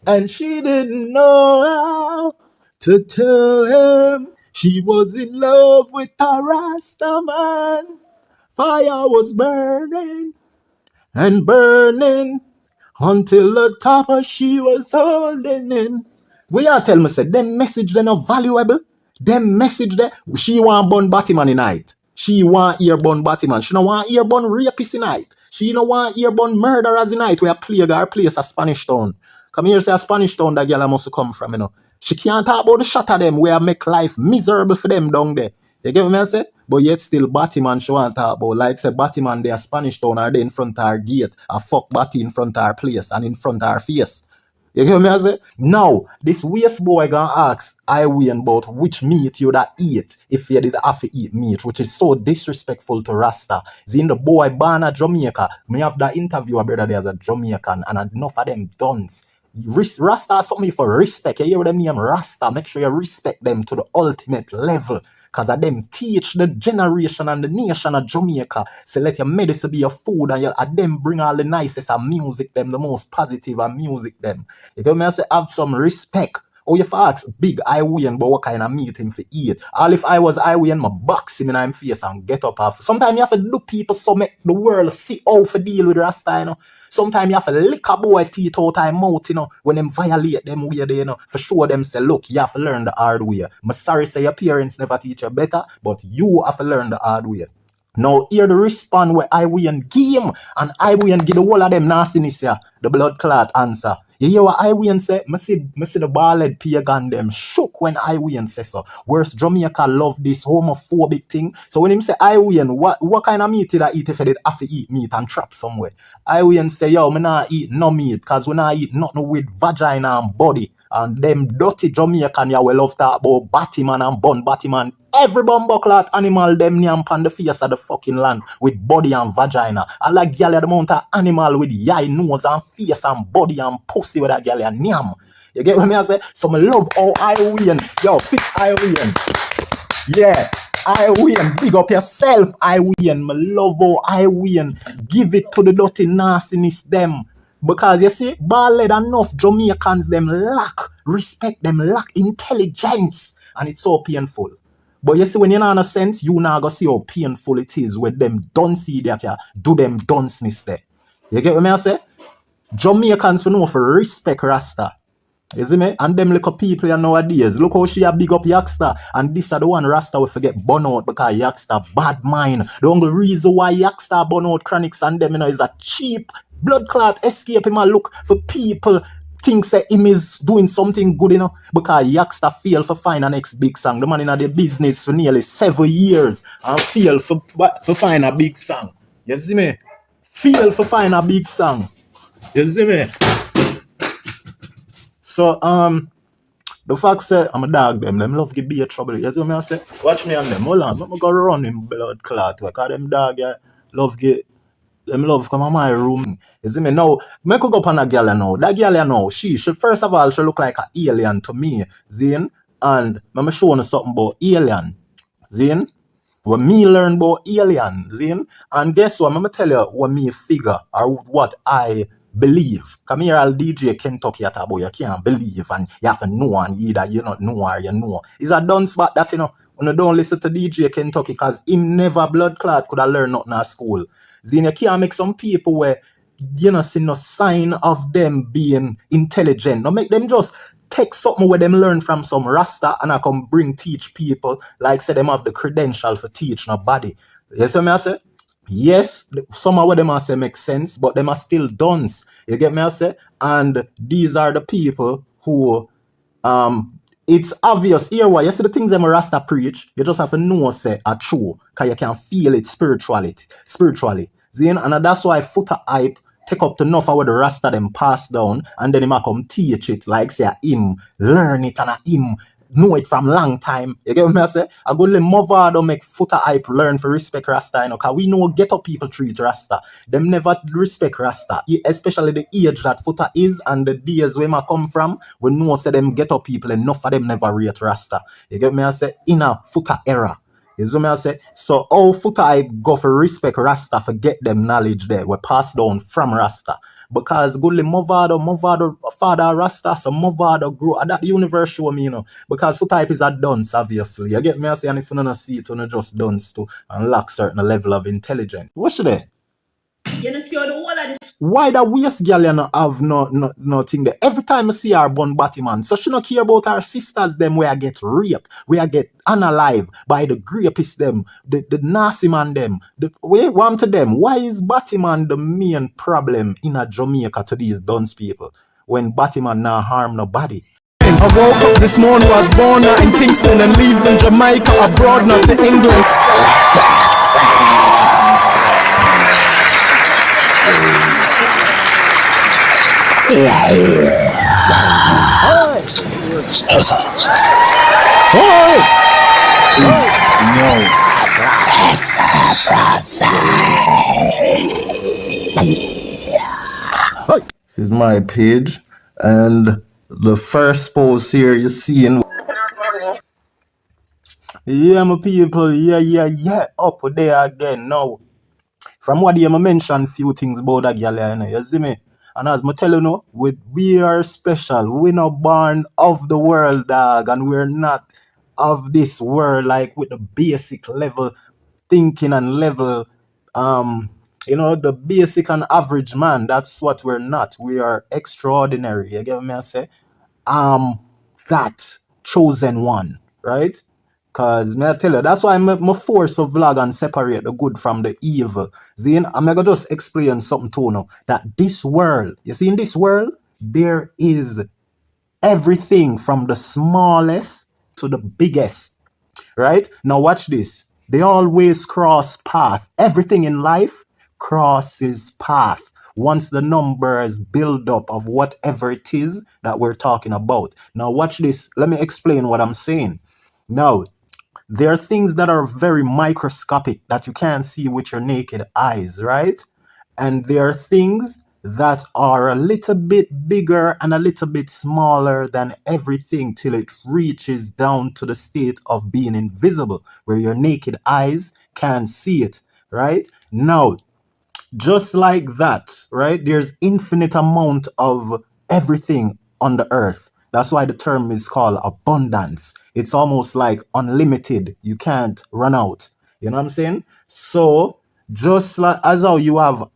And she didn't know how to tell him she was in love with a Rasta man. Fire was burning and burning until the top of she was holding in. We are tell me say them message they not valuable. Them message there she want burn Batman in night. She want ear burn Batman. She no want ear burn rapists in night. She no want ear burn murderers in night. Where plague her place a Spanish town. Come here say a Spanish town that girl must come from, you know. She can't talk about the shot of them where make life miserable for them down there. You get what I say? But yet still Batman she want to talk about. Like say Batman they a Spanish town are they in front of her gate. A fuck Batty in front of her place and in front of her face. You get what I say? Now, this waste boy gonna ask I win about which meat you that eat if you did have to eat meat, which is so disrespectful to Rasta. See, the boy born at Jamaica, me have that interview a brother there as a Jamaican, and enough of them dons. Rasta is something for respect. You hear them name Rasta, make sure you respect them to the ultimate level. Because of them teach the generation and the nation of Jamaica. So let your medicine be your food and them bring all the nicest of music them, the most positive of music them. If you may say have some respect. Or if I ask big I win, but what kind of meat him for eat? All if I was I win, my box him in him face and get up off. Sometimes you have to do people so make the world see how to deal with Rasta, you know. Sometimes you have to lick a boy teeth out of mouth, you know, when them violate them way there, you know, for sure them say, look, you have to learn the hard way. I'm sorry say your parents never teach you better, but you have to learn the hard way. Now here the respond where I win game and I win give the whole of them nastiness here, the blood clot answer. You hear what I win say? I see the bald pagan them shook when I win say so. Whereas Jamaica love this homophobic thing. So when him say I win, what kind of meat did I eat if I did have to eat meat and trap somewhere? I win say, yo, me not eat no meat because when I eat nothing with vagina and body. And them dirty Jamaican ya will love talk about Batman and bun Batman. Every bumbleclot animal them nyam pan the face of the fucking land with body and vagina. I like gyal the amount of animal with eye, nose and face and body and pussy with that gyal ya nyam. You get what me I say? So me love how I win. Yo, fix I win. Yeah. I win. Big up yourself, I win. Me love how I win. Give it to the dirty nastiness them. Because you see, bald enough Jamaicans them lack respect, them lack intelligence, and it's so painful. But you see, when you're not in a sense, you now go see how painful it is when them don't see that you do them dunceness there. You get what I say? Jamaicans for know for respect Rasta. You see me? And them little people nowadays. Look how she a big up Yaksta. And this are the one Rasta will forget burn out because Yaksta bad mind. The only reason why Yaksta burn out Kronics and them, you know, is a cheap blood clot escape him and look for people think say him is doing something good, you know, because Yaksta failed for find a next big song. The man in the business for nearly 7 years and failed for find a big song. You see me? Failed for find a big song. You see me? So the fact say I'm a dog them love give be a trouble. You see me I say? Watch me on them. Hold on, I'm gonna run in blood clot because them dog yeah, love get them love come on my room. You see me now? Me could go up on a girl now. That girl now, she first of all she look like an alien to me. Then and I'm showing you something about alien. Then when me learn about alien, then and guess what? I'm gonna tell you what me figure or what I believe. Come here, I'll DJ Kentucky at about you can't believe and you have to know and either you not know or you know. It's a done spot that you know. When you don't listen to DJ Kentucky because him never blood clot could have learned nothing at school. Then you can't make some people where you know see no sign of them being intelligent. No make them just take something where them learn from some Rasta and I come bring teach people like say them have the credential for teach nobody. You see me I say? Yes, some of what them I say make sense, but them are still duns. You get me I say? And these are the people who it's obvious here why you see the things them Rasta preach, you just have to know say are true, because you can feel it spiritually. See, and that's why Foota hype take up to enough of what the Rasta them pass down, and then him a come teach it like say him learn it and him know it from long time. You get what I say? I go let mother don't make Foota hype learn for respect Rasta, you know, because we know ghetto people treat Rasta. Them never respect Rasta, especially the age that Foota is and the days where I come from. We know say them ghetto people enough of them never rate Rasta. You get me I say? In a Foota era. You see me I say? So all Foota hype go for respect Rasta for get them knowledge there. We pass down from Rasta. Because goodly Movado, father Rasta, so Movado grow. That universe show me, because for type is a dunce, obviously. You get me? I say, and if you don't see it, you just dunce to unlock certain level of intelligence. What should they? You know, see the whole of this. Why the waste girl you not have nothing there? Every time I see her born Batman, so she not care about her sisters them where I get raped, where I get unalive by the grapists them, the nasty man them. Wait, one to them. Why is Batman the main problem in a Jamaica to these dunce people when Batman not harm nobody? I woke up this morning, was born out in Kingston and leaving Jamaica abroad, not to England. This is my page, and the first post here you see in. Yeah, my people, yeah, up there again now. From what you mention few things about that girl, you see me? And as I tell you, we are special. We're not born of the world, dog, and we're not of this world, like with the basic level thinking and level, the basic and average man. That's what we're not. We are extraordinary. You get me? I say, that chosen one, right? Cause may I tell you, that's why I'm force to vlog and separate the good from the evil. Then I'm gonna just explain something to you now. That this world, you see, in this world, there is everything from the smallest to the biggest. Right? Now watch this. They always cross path. Everything in life crosses path. Once the numbers build up of whatever it is that we're talking about. Now watch this. Let me explain what I'm saying. Now, there are things that are very microscopic that you can't see with your naked eyes, right? And there are things that are a little bit bigger and a little bit smaller than everything till it reaches down to the state of being invisible, where your naked eyes can't see it, right? Now, just like that, right? There's infinite amount of everything on the earth. That's why the term is called abundance. It's almost like unlimited. You can't run out. You know what I'm saying? So just like as how you have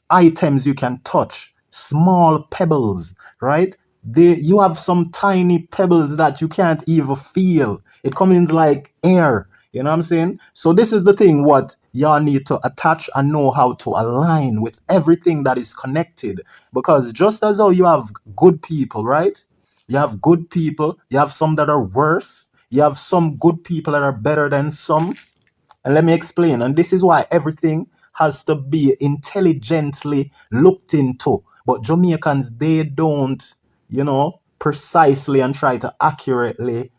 items you can touch, small pebbles, right? You have some tiny pebbles that you can't even feel. It comes in like air. You know what I'm saying? So this is the thing what y'all need to attach and know how to align with everything that is connected. Because just as how you have good people, right? You have good people. You have some that are worse. You have some good people that are better than some. And let me explain. And this is why everything has to be intelligently looked into. But Jamaicans, they don't, precisely and try to accurately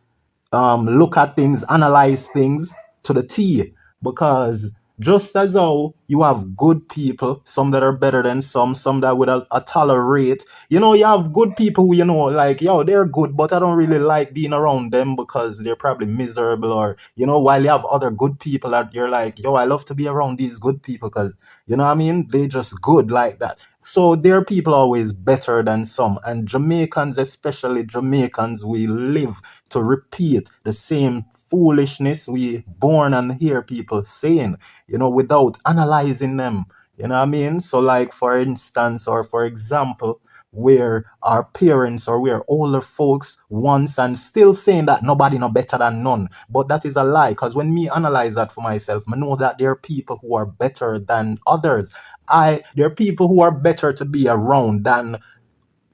look at things, analyze things to the T. Because just as how you have good people, some that are better than some that would tolerate, you have good people who, like, they're good, but I don't really like being around them because they're probably miserable. Or, while you have other good people that you're like, I love to be around these good people because, you know what I mean? They just good like that. So there are people always better than some. And Jamaicans, especially Jamaicans, we live to repeat the same foolishness we born and hear people saying, without analyzing them. You know what I mean? So like, for instance, or for example, where our parents or where older folks once and still saying that nobody no better than none. But that is a lie, because when me analyze that for myself, I know that there are people who are better than others. There are people who are better to be around than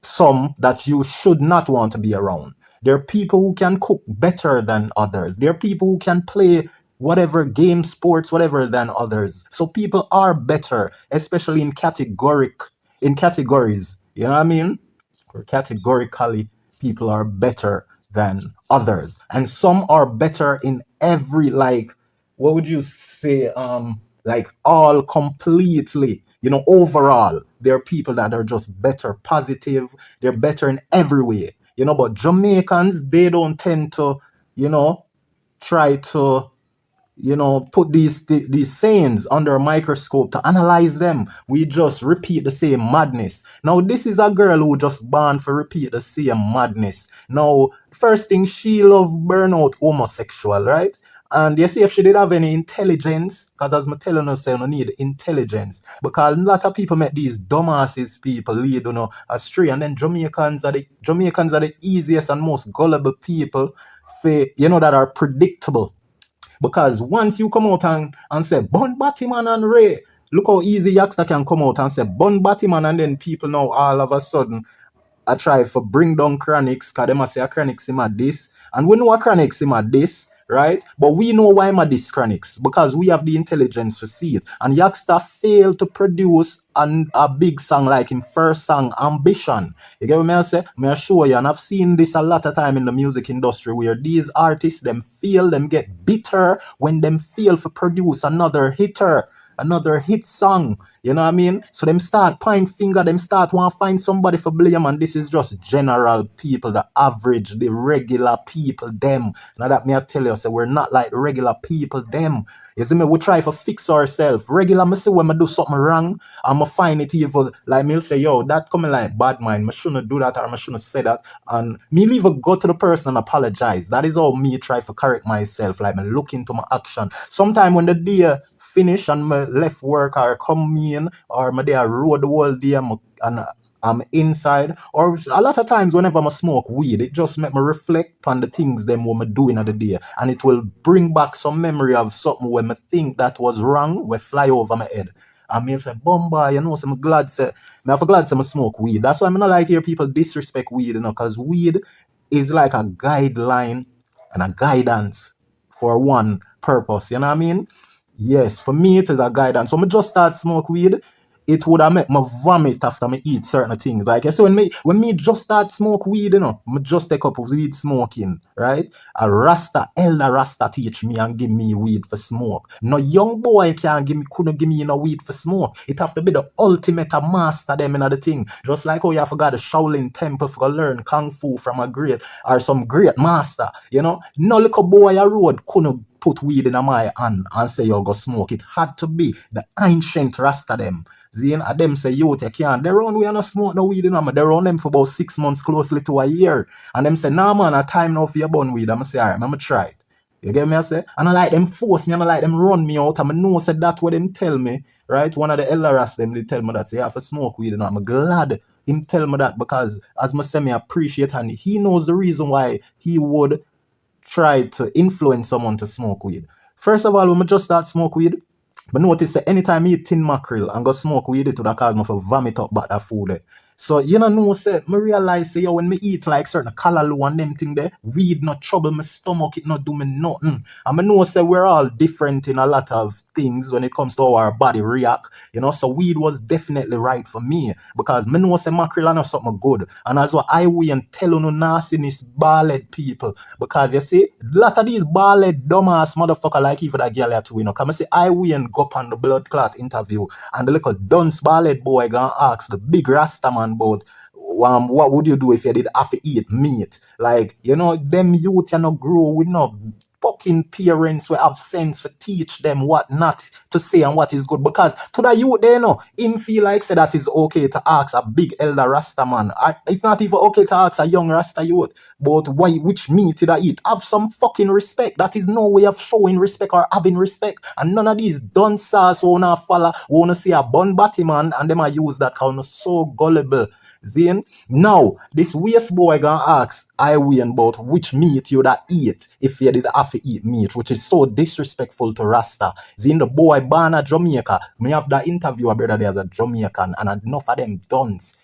some that you should not want to be around. There are people who can cook better than others. There are people who can play whatever game, sports, whatever than others. So people are better, especially in categories. You know what I mean? Or categorically, people are better than others. And some are better in every, like, what would you say? Like all completely, overall, there are people that are just better, positive. They're better in every way, but Jamaicans, they don't tend to, try to put these sayings under a microscope to analyze them. We just repeat the same madness. Now, this is a girl who just born for repeat the same madness. Now, first thing, she love burnout homosexual, right? And you see, if she did have any intelligence, because as I'm telling her, say, you need intelligence. Because a lot of people make these dumbasses people lead, astray. And then Jamaicans are the easiest and most gullible people, that are predictable. Because once you come out and say, Bun Batman and Ray, look how easy Yaksta can come out and say, Bun Batman, and then people now all of a sudden I try for bring down Kronics, because they must say a Kronics him at this. And we know a Kronics him at this, right? But we know why I'm at this Kronics, because we have the intelligence to see it. And Yaksta failed to produce a big song like in first song, Ambition. You get what I say? I assure you, and I've seen this a lot of time in the music industry, where these artists, them get bitter when them fail to produce another hit song. You know what I mean? So them start point finger, them start want to find somebody for blame, and this is just general people, the average, the regular people, them. Now that me I tell you, so we're not like the regular people, them. You see me, we try to fix ourselves. Regular, me see when I do something wrong, I'ma find it evil. Like me say, yo, that coming like bad mind, I shouldn't do that, or I shouldn't say that. And me even go to the person and apologize. That is how me try to correct myself. Like me look into my action. Sometime when the day finish and my left work or come in, or my day I road the whole day and I'm inside, or a lot of times whenever I smoke weed, it just make me reflect on the things them what I doing at the day, and it will bring back some memory of something when I think that was wrong, will fly over my head. And me say, Bomba, so I'm glad say, I'm glad say I smoke weed. That's why I'm not like hear people disrespect weed, because weed is like a guideline and a guidance for one purpose, you know what I mean? Yes, for me it is a guidance. So I just start smoke weed, it would have make me vomit after me eat certain things. Like so when me just start smoke weed, me just take up weed smoking, right? A elder Rasta teach me and give me weed for smoke. No young boy couldn't give me no weed for smoke. It have to be the ultimate master them in the thing. Just like how you forgot the Shaolin temple for learn kung fu from a great or some great master, No little boy a road couldn't put weed in my hand and say you go smoke. It had to be the ancient Rasta them. Zine, them say, youth, you can't. They're on we are not smoke no weed in them. They're on them for about 6 months, closely to a year. And them say, nah man, a time now for your bun weed. I'm say, alright, I'm gonna try it. You get me? I say? And I like them force me, and I like them run me out. And I know said that what them tell me, right? One of the elders them, they tell me that say, you have to smoke weed, and I'm glad him tell me that, because as I say, me appreciate, and he knows the reason why he would try to influence someone to smoke weed. First of all, when I just start smoke weed, but notice that anytime I eat tin mackerel and go smoke weed, it would cause me to vomit up back that food there. So say, I realize say, when me eat like certain callaloo and them thing there, weed not trouble my stomach, it not do me nothing. And I know say we're all different in a lot of things when it comes to how our body react, so weed was definitely right for me, because me know say mackerel are not something good. And as what I will tell you nastiness bald people, because you see, a lot of these bald dumbass motherfucker like even that girl too, come and say I will go up on the blood clot interview, and the little dunce bald boy gonna ask the big Rasta man about what would you do if you did have to eat meat? Like, them youth not grow with no fucking parents who have sense to teach them what not to say and what is good. Because to the youth they him feel like say that is okay to ask a big elder Rasta man. It's not even okay to ask a young Rasta youth but which meat did I eat. Have some fucking respect. That is no way of showing respect or having respect. And none of these dunces wanna follow, wanna see a bun batty man, and them I use that kind of so gullible. Zine? Now, this waste boy gonna ask I win about which meat you'd eat if you did have to eat meat, which is so disrespectful to Rasta. Zine, the boy born at Jamaica. Me have that interview a brother there as a Jamaican, and enough of them dons.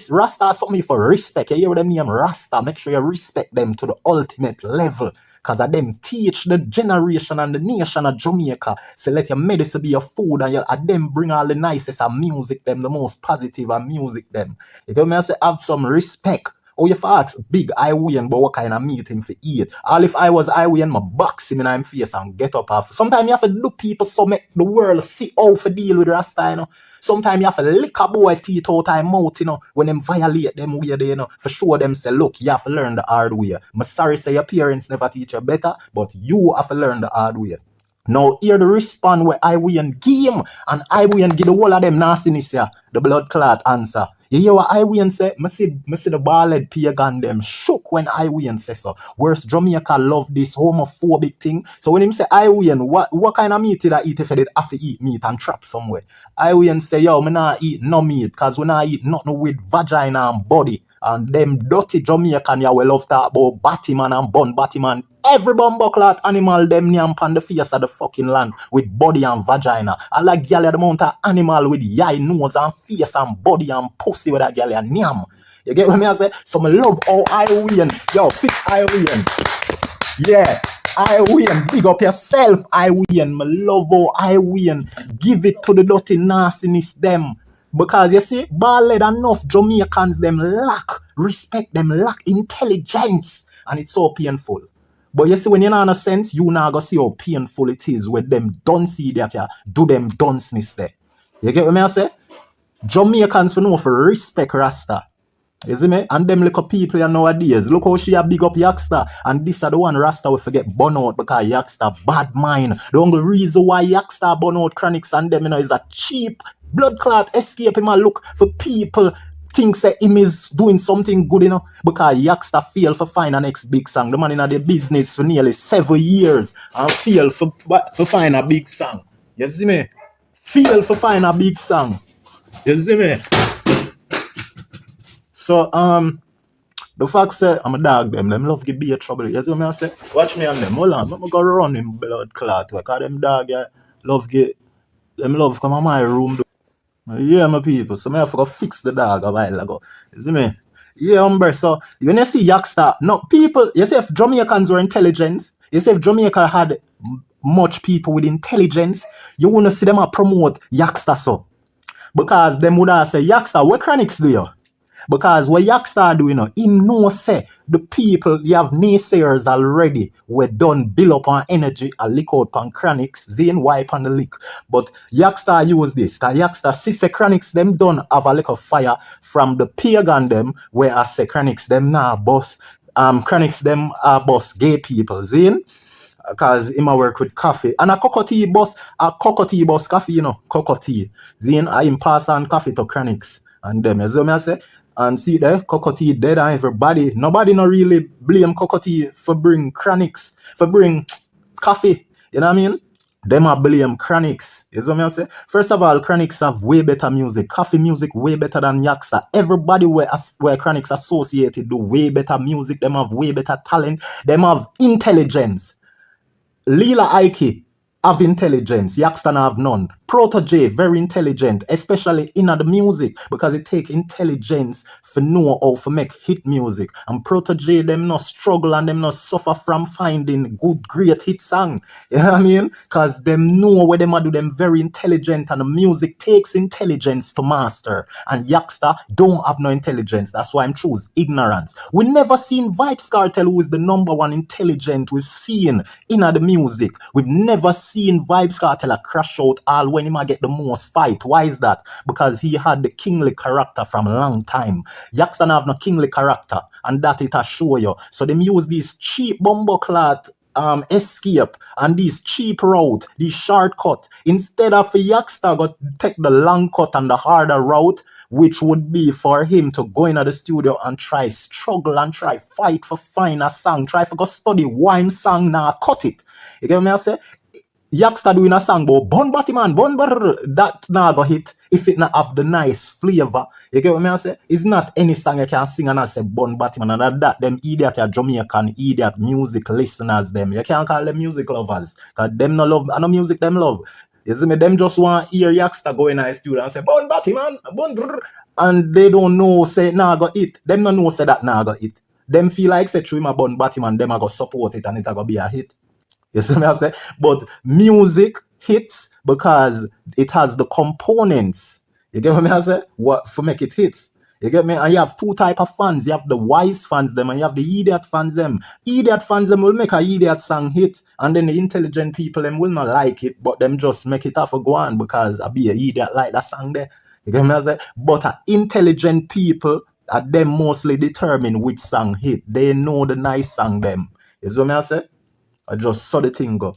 Rasta is something for respect. You hear them name Rasta, make sure you respect them to the ultimate level. Because of them teach the generation and the nation of Jamaica. So let your medicine be your food, and them bring all the nicest of music them, the most positive of music them. If you may say have some respect. Or if I ask big I win, but what kind of meat him for eat? All if I was I win, my box him in him face and get up off. Sometimes you have to do people so make the world see how to deal with Rasta, Sometimes you have to lick a boy teeth out of mouth, when them violate them way they, for sure them say, look, you have to learn the hard way. I'm sorry say your parents never teach you better, but you have to learn the hard way. Now here the respond where I we and give him, and I we and give the whole of them nastiness here, the blood clot answer. You hear what I we and say? Me see the bald pagan them shook when I we and say so. Whereas Jamaica love this homophobic thing. So when him say I we and what kind of meat did I eat if I did have to eat meat and trap somewhere? I we and say yo, me not eat no meat, cause we not eat nothing with vagina and body. And them dirty Jamaican ya will love talk about Batman and bun Batman. Every bumbleclot animal them nyam pan the face of the fucking land with body and vagina. I like gyal the amount of animal with eye, nose and face and body and pussy with that gyal ya nyam. You get what me I say? So me love all I win. Yo, fix I win. Yeah. I win. Big up yourself. I win. Me love all I win. Give it to the dirty nastiness them. Because you see, ballad enough Jamaicans them lack respect, them lack intelligence, and it's so painful. But you see, when you're not in a sense, you now go see how painful it is when them don't see that you do them dunceness there. You get what I say? Jamaicans for know for respect Rasta. You see me? And them little people here nowadays, look how she a big up Yaksta. And this are the one Rasta will forget burn out because Yaksta bad mind. The only reason why Yaksta burn out Kronics and them, you know, is a cheap blood clot escape him and look for people think say him is doing something good, you know, because Yaksta failed for find a next big song. The man in the business for nearly 7 years and failed for find a big song. You see me? Failed for find a big song. You see me? So the fact say I'm a dog them love give be a trouble. You see what I say? Watch me on them. Hold on, I'm gonna run him blood clot. Because them dog yeah, love get them love come on my room. Yeah, my people. So I have to fix the dog a while ago. You see me? Yeah, so when you see Yaksta, no people, you see if Jamaicans were intelligent, you see if Jamaica had much people with intelligence, you wanna see them promote Yaksta so. Because them would have say, Yaksta, what Kronics do you? Because what Yaksta do, you know, him know say the people, you have naysayers already, we done build up on energy, a lick out on Kronics, Zane wipe on the lick. But Yaksta use this, because Yaksta see say Kronics them done have a lick of fire from the pagan them, where I say Kronics them now boss, Kronics them are boss gay people, Zane. Because him a work with coffee. And a cockatoo boss coffee, you know, cockatoo. Zane, I him pass on coffee to Kronics. And them, you see what I say? And see there, cockatoo dead and everybody. Nobody no really blame cockatoo for bring Kronics, for bring coffee. You know what I mean? Them a blame Kronics. You see what I say? First of all, Kronics have way better music. Coffee music way better than Yaksta. Everybody where Kronics associated do way better music. Them have way better talent. Them have intelligence. Lila Ike have intelligence, Yaksta have none. Proto J, very intelligent, especially in the music, because it take intelligence for know how to make hit music. And Proto J, them not struggle and them not suffer from finding good, great hit song. You know what I mean? Because them know what them do, them very intelligent, and the music takes intelligence to master. And Yaksta don't have no intelligence. That's why I'm choose ignorance. We never seen Vybz Kartel, who is the #1 intelligent we've seen in the music. We've never seen Vybz Kartel crash out all when he might get the most fight. Why is that? Because he had the kingly character from a long time. Yaksta have no kingly character, and that it show you. So them use these cheap bumbleclot escape and these cheap route, these shortcut. Instead of Yaksta go take the long cut and the harder route, which would be for him to go into the studio and try struggle and try fight for find a song, try for go study one song now cut it. You get what I say? Yaksta doing a song about bun Batman, that now go hit if it not have the nice flavor. You get what I say? It's not any song you can sing and I say bun Batman and that them idiot Jamaican idiot music listeners them. You can't call them music lovers. Cause them no love, I know music them love. You see me, them just want to hear Yaksta go in a studio and say bun Batman, and they don't know say nah go hit. Them no know say that nah go hit. Them feel like say through my bun Batman, them I go support it and it go be a hit. You see what I say? But music hits because it has the components. You get what I say? What for make it hits? You get me? And you have two type of fans. You have the wise fans them and you have the idiot fans them. Idiot fans them will make a idiot song hit, and then the intelligent people them will not like it, but them just make it off a go on because I be an idiot like that song there. You get me? I say? But intelligent people are them mostly determine which song hit. They know the nice song them. You see what I say? I just saw the thing go.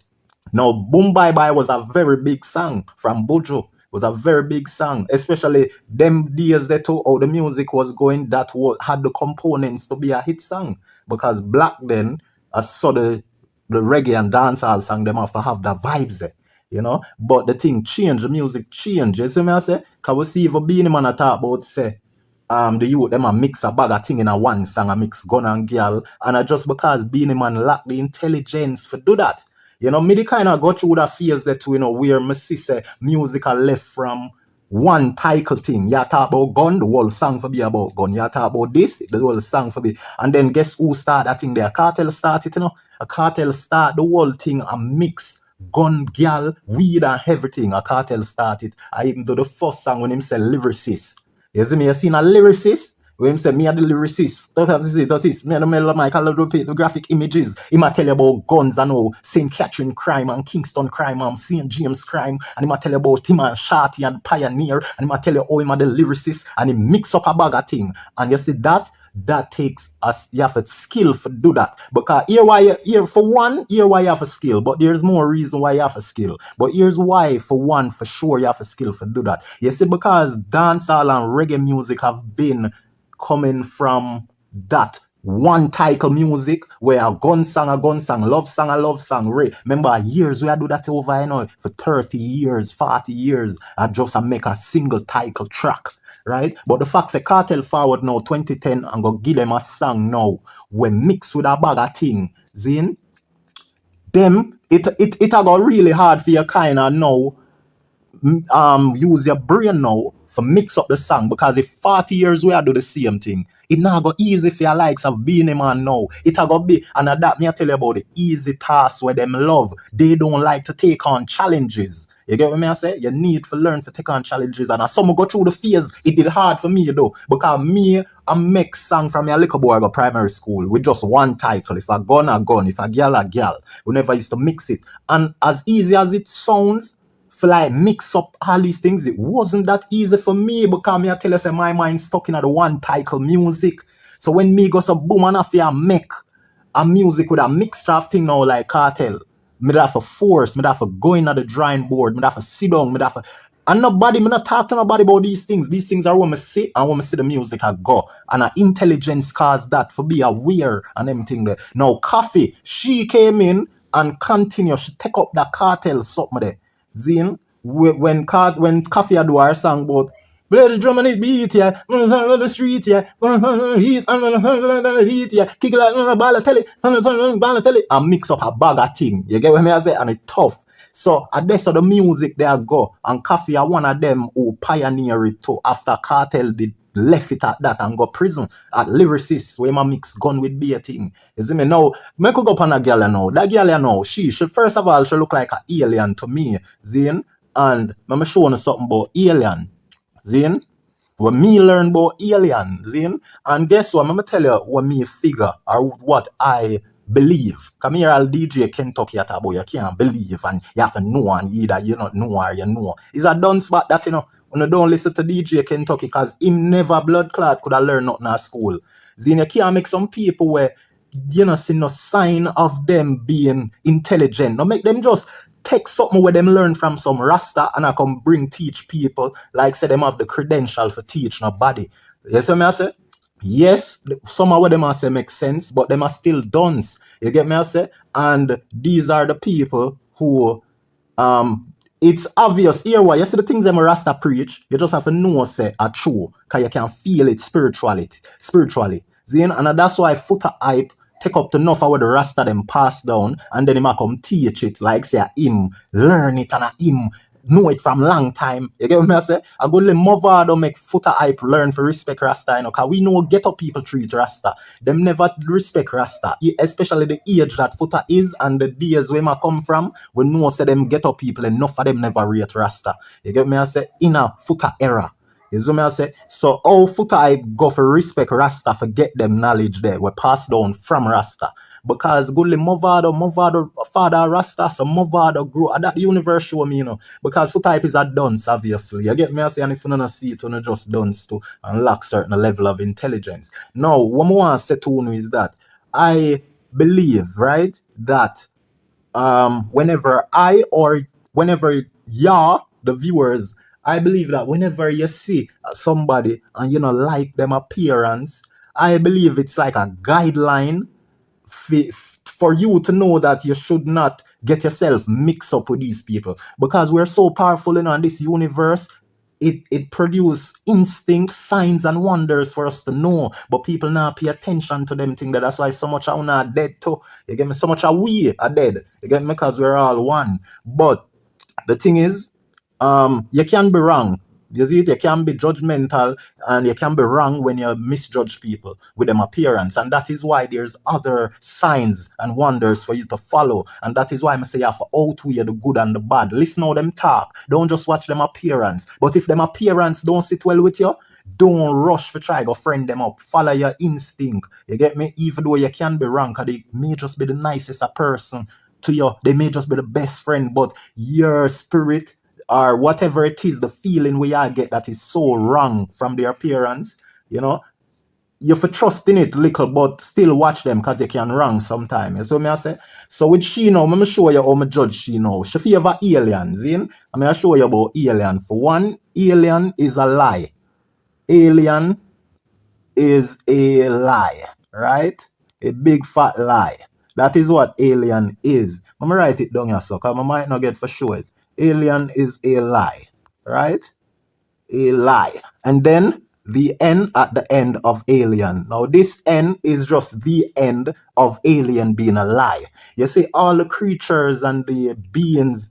Now, Boom Bye Bye was a very big song from Buju. It was a very big song, especially them days that how the music was going. That had the components to be a hit song because black then, I saw the reggae and dancehall song. Them have to have the vibes, But the thing changed, the music changed. You see me I say? Cause we see if a Beanie Man a talk about say the youth them a mix a bag of thing in a one song, a mix gun and girl, and just because Beanie Man lack the intelligence for do that. Me the kind of go through that phase that where me see say music are left from one title thing. You talk about gun, the whole song for be about gun. You talk about this, the whole song for be. And then guess who start that thing there? Kartel start it, A Kartel start the whole thing and mix gun, girl, weed and everything. A Kartel start it. I even do the first song when him say lyricist. You see me, you seen a lyricist? When him say me a the lyricist, does this, me and the mellow Michael repeat the graphic images. He might tell you about guns and all, St. Catherine crime and Kingston crime and St. James crime, and he might tell you about him and Shorty and Pioneer, and he might tell you how him a the lyricist, and he mix up a bag of thing. And you see that takes us, you have a skill for do that. Because here why you have a skill, but there's more reason why you have a skill. But here's why, for one, for sure you have a skill for do that. You see, because dancehall and reggae music have been coming from that one title music where a gun song, love song, a love song. Remember years we had do that over, for 30 years, 40 years, and just make a single title track. Right? But the fact say Kartel forward now 2010 and go give them a song now we mix with a bag of thing. Zin? Them it got really hard for you kinda now use your brain now for mix up the song because if 40 years we do the same thing, it not go easy for your likes of being a man now. It go be, and that me I tell you about the easy tasks where them love. They don't like to take on challenges. You get what me I say? You need to learn to take on challenges. And as some go through the phase, it did hard for me though. Because me, I make song from a little boy I go primary school with just one title. If a gun, if a girl. We never used to mix it. And as easy as it sounds, for like mix up all these things, it wasn't that easy for me because me I tell you say my mind stuck in the one title music. So when me go so boom and I make a music with a mixture of thing now like Kartel, me have to force, me have to go in at the drawing board, me have to sit down, me have to, and nobody, me not talk to nobody about these things. These things are when me sit and when me see the music I go. And our intelligence caused that for be aware and everything there. Now Coffee, she came in and continue, she take up that Kartel something there. Zin, when Coffee do our song about play the drum and it beat yeah, the street yeah, heat and heat yeah, kick it like ball and mix up a bag of thing. You get what I say? And it's tough. So at this of the music they go, and Coffee are one of them who pioneer it too after Kartel did left it at that and go prison at lyricist where my mix gun with beer thing. You see me now? Me could go up on a girl now. That girl now, she first of all she look like an alien to me. Then and I'm showing you something about alien. Then when me learn about alien, then and guess what? I'm gonna tell you what me figure or what I believe. Come here, I'll DJ Kentucky at about you can't believe and you have to know and either you not know or you know. It's a done spot that when you don't listen to DJ Kentucky because him never blood clot could have learned nothing at school. Then you can't make some people where you know see no sign of them being intelligent. No make them just take something where them learn from some Rasta and I come teach people like say them have the credential for teach nobody. You see me I say? Yes, some of what them I say make sense, but them are still duns. You get me I say? And these are the people who it's obvious here why you see the things them Rasta preach, you just have to know say are true, because you can feel it spiritually. And that's why Footer Hype take up to enough of what the Rasta them pass down, and then him come teach it like say him learn it and him know it from long time. You get what I say? I go let Movado make Footer Hype learn for respect Rasta, because we know get up people treat Rasta. Them never respect Rasta, especially the age that Footer is and the days where I come from. We know say them get up people enough of them never rate Rasta. You get me I say? In a Footer era. You see me I say? So all Footer Hype go for respect Rasta for get them knowledge there. We pass down from Rasta. Because goodly Movado father Rasta, so Movado grew at that universe show me, because Footer Hype is a dunce, obviously. You get me I say, and if you don't see it, you just dunce to unlock certain level of intelligence. Now, what I want to say to you is that I believe, right, that whenever I or whenever y'all, the viewers, I believe that whenever you see somebody and you know like them appearance, I believe it's like a guideline for you to know that you should not get yourself mixed up with these people, because we're so powerful in this universe. It produce instinct, signs and wonders for us to know, but people now pay attention to them thing. That's why so much are not dead too. You get me? So much are we are dead. You get me? Because we're all one. But the thing is, you can be wrong. You see it? You can be judgmental and you can be wrong when you misjudge people with them appearance. And that is why there's other signs and wonders for you to follow. And that is why I say you have to outweigh the good and the bad. Listen how them talk. Don't just watch them appearance. But if them appearance don't sit well with you, don't rush to try to friend them up. Follow your instinct. You get me? Even though you can be wrong, because they may just be the nicest person to you. They may just be the best friend, but your spirit or whatever it is, the feeling we all get that is so wrong from their appearance, you know, you have to trust in it little, but still watch them because you can wrong sometimes. You see what I say? So with she now, I'm show you how I judge she now. She favor aliens, I'm going to show you about alien. For one, alien is a lie. Alien is a lie, right? A big fat lie. That is what alien is. I'm going to write it down here, so because I might not get for sure. Alien is a lie, right? A lie. And then the N at the end of alien. Now this N is just the end of alien being a lie. You see, all the creatures and the beings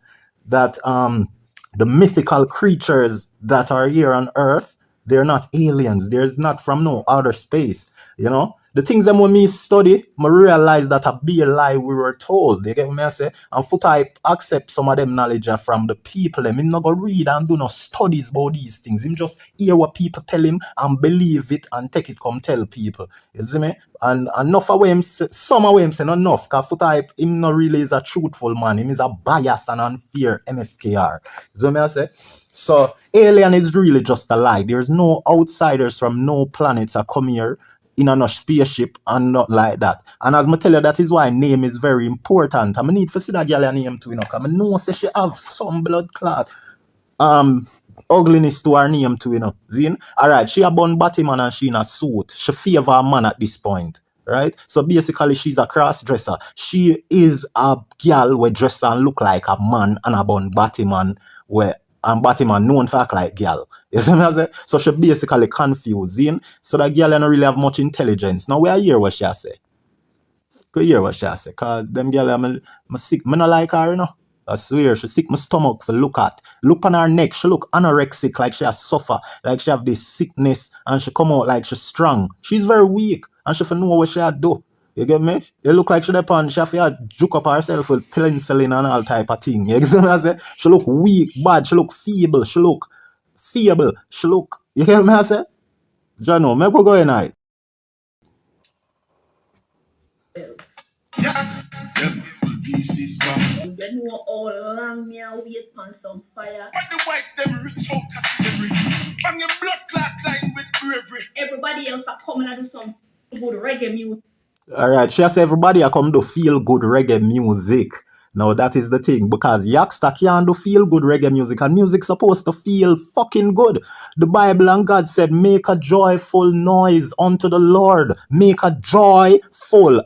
that the mythical creatures that are here on Earth, they're not aliens. There's not from no outer space. You know, the things that when me study, I realize that a be a lie we were told. You get what I say? And foot I accept some of them knowledge from the people. Him not go read and do no studies about these things. Him just hear what people tell him and believe it and take it come tell people. You see me? And enough of him, some of him say not enough. Because foot I him not really is a truthful man. Him is a bias and unfair MFKR. You see what I say? So alien is really just a lie. There's no outsiders from no planets that come here in a spaceship and not like that. And as I tell you, that is why name is very important. I need to see that girl name too, because I know say she have some blood clot ugliness to her name too, Alright, she a born Batman and she in a suit. She favor a man at this point. Right? So basically she's a cross dresser. She is a girl where dress and look like a man and a born Batman where and Batman known for act like girl. You see what I say? So she basically confusing. So that girl don't really have much intelligence. Now we are hear what she say. Could hear what she say. Cause them girl I'm sick. I not like her, I swear, she sick my stomach for look at. Look on her neck, she look anorexic, like she has suffer, like she have this sickness, and she come out like she's strong. She's very weak, and she for know what she had do. You get me? It look like she depend, she have to juke up herself with penicillin and all type of thing. You get what I say? She look weak, bad, she look feeble, she look, you get me I say? Jano, make we go in night. Yeah. Pieces back. You know all along me and wait on some fire. But the whites them reach out to slavery. And your blood clot line with bravery. Everybody else are coming and do some good reggae music. Alright, she says everybody are come to feel good reggae music. Now that is the thing, because Yaksta can't do feel good reggae music, and music supposed to feel fucking good. The Bible and God said, make a joyful noise unto the Lord. Make a joyful.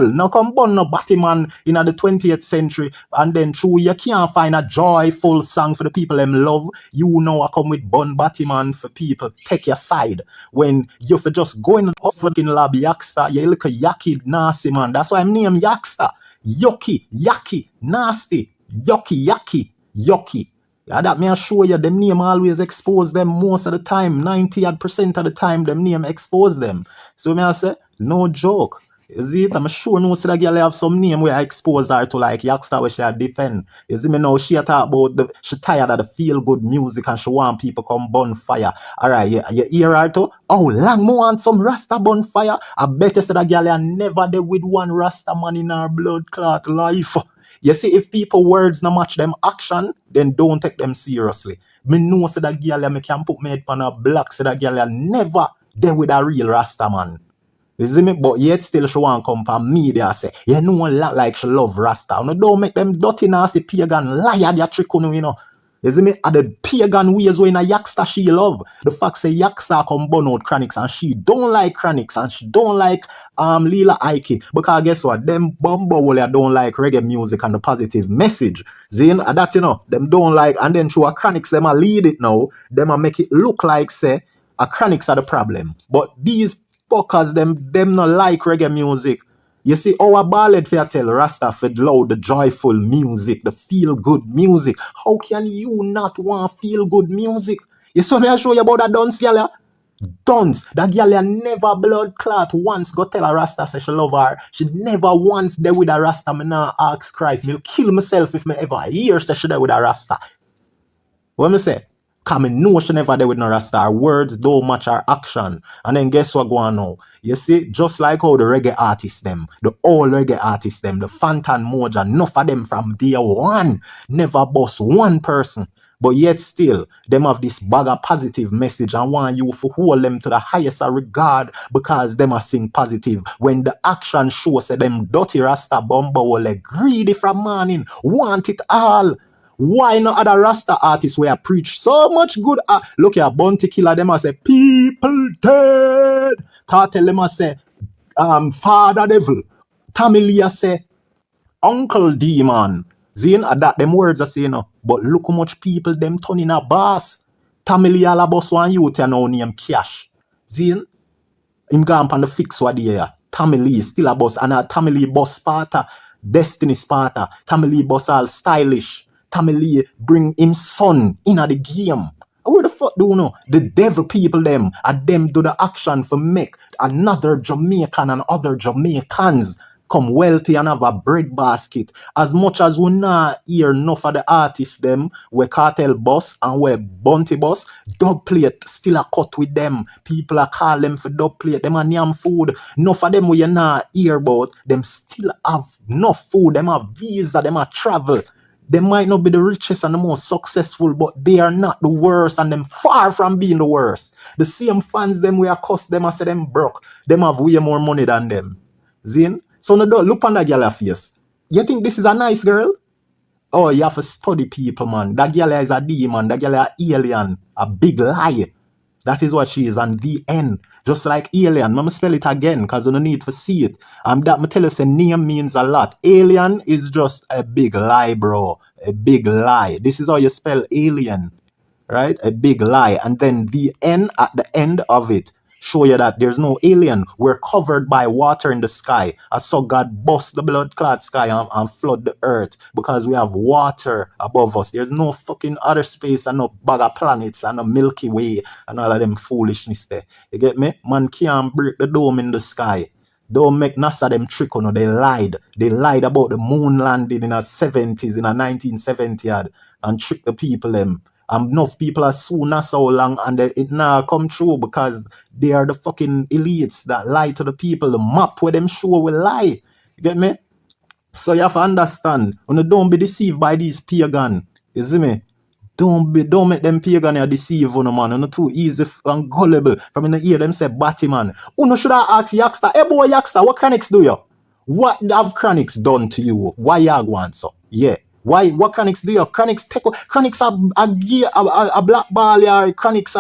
Now come on no Batman in the 20th century, and then true, you can't find a joyful song for the people them love. You know I come with Bun Batman for people. Take your side. When you for just go in the fucking lab Yaksta, you look a yucky nasty man. That's why I'm named Yaksta. Yucky, yucky, nasty, yucky. Yeah, that me assure you, them name always expose them most of the time. 90% of the time, them name expose them. So me I say, no joke. You see it? I'm sure no see that girl have some name where I expose her to like Yaksta where she defend. You see me now, she talk about she tired of the feel good music and she want people come bonfire. Alright, you hear her too? Oh, long more want some Rasta bonfire. I bet you say that girl never there with one Rasta man in her blood clot life. You see, if people words no match them action, then don't take them seriously. Me know say that girl me can put me head on a block, say that girl never there with a real Rasta man. You see me? But yet still she want come from media say, you know like she love Rasta. No, don't make them dirty nasty pagan liar their trick on you know. You see me? At the pagan ways when a Yaksta she love. The fact say Yaksta come burn out Kronics and she don't like Kronics and she don't like Lila Ike. Because guess what? Them bumbo don't like reggae music and the positive message. Zin that you know, them don't like and then through a Kronics them a lead it now. Them a make it look like say a Kronics are the problem. But these fuckers them not like reggae music. You see, our ballad for tell Rasta fed loud the joyful music, the feel good music. How can you not want feel good music? You saw me I show you about that dance, yalla? Dance. That girl never blood clot once go tell a Rasta say she love her. She never once there with a Rasta. Me now ask Christ, me kill myself if me ever hear say she there with a Rasta. What me say? Cause me know she never there with no Rasta. Her words don't match her action. And then guess what going on now? You see, just like how the reggae artists them, the old reggae artists them, the Fantan Moja, enough of them from day one, never boss one person. But yet still, them have this bag of positive message and want you to hold them to the highest regard because them are sing positive. When the action shows say them dirty Rasta bumbo will greedy from morning, want it all. Why not other Rasta artists where I preach so much good? Look here, Bounty Killer, them I say, people dead. Kartel, them I say, Father Devil. Tamilia say, Uncle Demon. Zin, that them words I say, you know. But look how much people them turning a boss. Tamilia la boss one youth and now name Cash. Zin, him gone on the fix what there. Tammy Lee still a boss. And a Tammy Lee boss Sparta. Destiny Sparta. Tammy Lee boss all stylish. Tammy Lee bring him son in the game. What the fuck do you know? The devil people them. And them do the action for make another Jamaican and other Jamaicans come wealthy and have a bread basket. As much as we not hear enough of the artists them, we Kartel boss and we Bounty boss, dub plate still a cut with them. People are call them for dub plate, them a yam food. Enough of them we not hear about, them still have enough food, them have visa, them have travel. They might not be the richest and the most successful, but they are not the worst and them far from being the worst. The same fans them we accost them and say them broke. Them have way more money than them. Zin? So no don't look on that girl face. You think this is a nice girl? Oh, you have to study people, man. That girl is a demon. That girl is an alien. A big lie. That is what she is. And the end. Just like alien. I'm going to spell it again because you don't need to see it. That me tell you, say name means a lot. Alien is just a big lie, bro. A big lie. This is how you spell alien. Right? A big lie. And then the N at the end of it show you that there's no alien. We're covered by water in the sky. I saw God bust the blood clot sky and flood the earth because we have water above us. There's no fucking other space and no bag of planets and no Milky Way and all of them foolishness there. You get me? Man can't break the dome in the sky. Don't make NASA them trick on. They lied. They lied about the moon landing in the 70s, in the 1970s and trick the people them. Enough people are sue NASA so long and it now come true because they are the fucking elites that lie to the people. The map where them show will lie. You get me? So you have to understand. When you don't be deceived by these pagan. You see me? Don't make them pagan deceive you, man. You're not too easy and gullible. From in the ear them say batty man. Uno should I ask Yaksta, hey boy Yaksta, what Kronics do you? What have Kronics done to you? Why you want so? Yeah. Why? What Kronics do you? Kronics take Kronics a black ball or Kronics